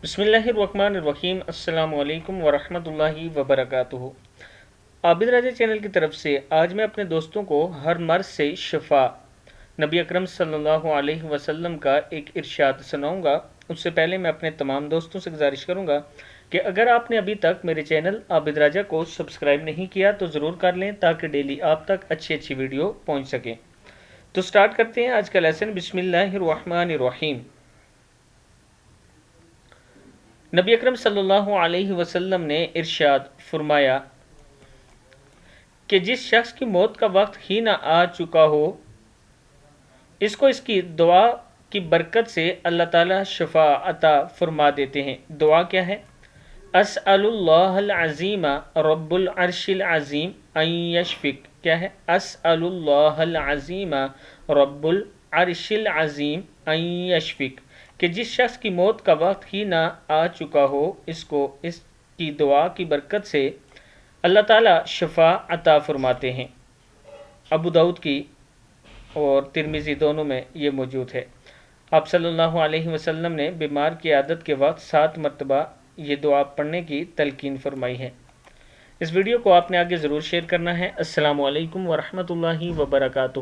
बिस्मिल्लाहिर्रहमानिर्रहीम। अस्सलाम वालेकुम वरहमतुल्लाहि वबरकातुहू। आबिद राजा चैनल की तरफ से आज मैं अपने दोस्तों को हर मर्ज से शिफा नबी अकरम सल्लल्लाहु अलैहि वसल्लम का एक इरशाद सुनाऊंगा। उससे पहले मैं अपने तमाम दोस्तों से गुजारिश करूंगा कि अगर आपने अभी तक मेरे चैनल आबिद राजा को सब्सक्राइब नहीं किया तो ज़रूर कर लें ताकि डेली आप तक अच्छी अच्छी वीडियो पहुँच सकें। तो स्टार्ट करते हैं आज का लेसन। बिस्मिल्लाहिर्रहमानिर्रहीम। नबी अकरम सल्लल्लाहु अलैहि वसल्लम ने इरशाद फरमाया कि जिस शख्स की मौत का वक्त ही ना आ चुका हो, इसको इसकी दुआ की बरकत से अल्लाह ताला शिफा अता फरमा देते हैं। दुआ क्या है? अस्अलुल्लाहल अज़ीम रब्बुल अर्शिल अज़ीम अन यशफिक। क्या है? अस्अलुल्लाहल अज़ीम रब्बुल अर्शिल अज़ीम अन यशफिक। कि जिस शख्स की मौत का वक्त ही ना आ चुका हो, इसको इसकी दुआ की बरकत से अल्लाह ताला शिफा अता फरमाते हैं। अबू दाऊद की और तिरमिज़ी दोनों में ये मौजूद है। आप सल्लल्लाहु अलैहि वसल्लम ने बीमार की आदत के वक्त 7 मरतबा ये दुआ पढ़ने की तलकीन फरमाई है। इस वीडियो को आपने आगे ज़रूर शेयर करना है। अस्सलामु अलैकुम वरहमतुल्लाहि वबरकातुहू।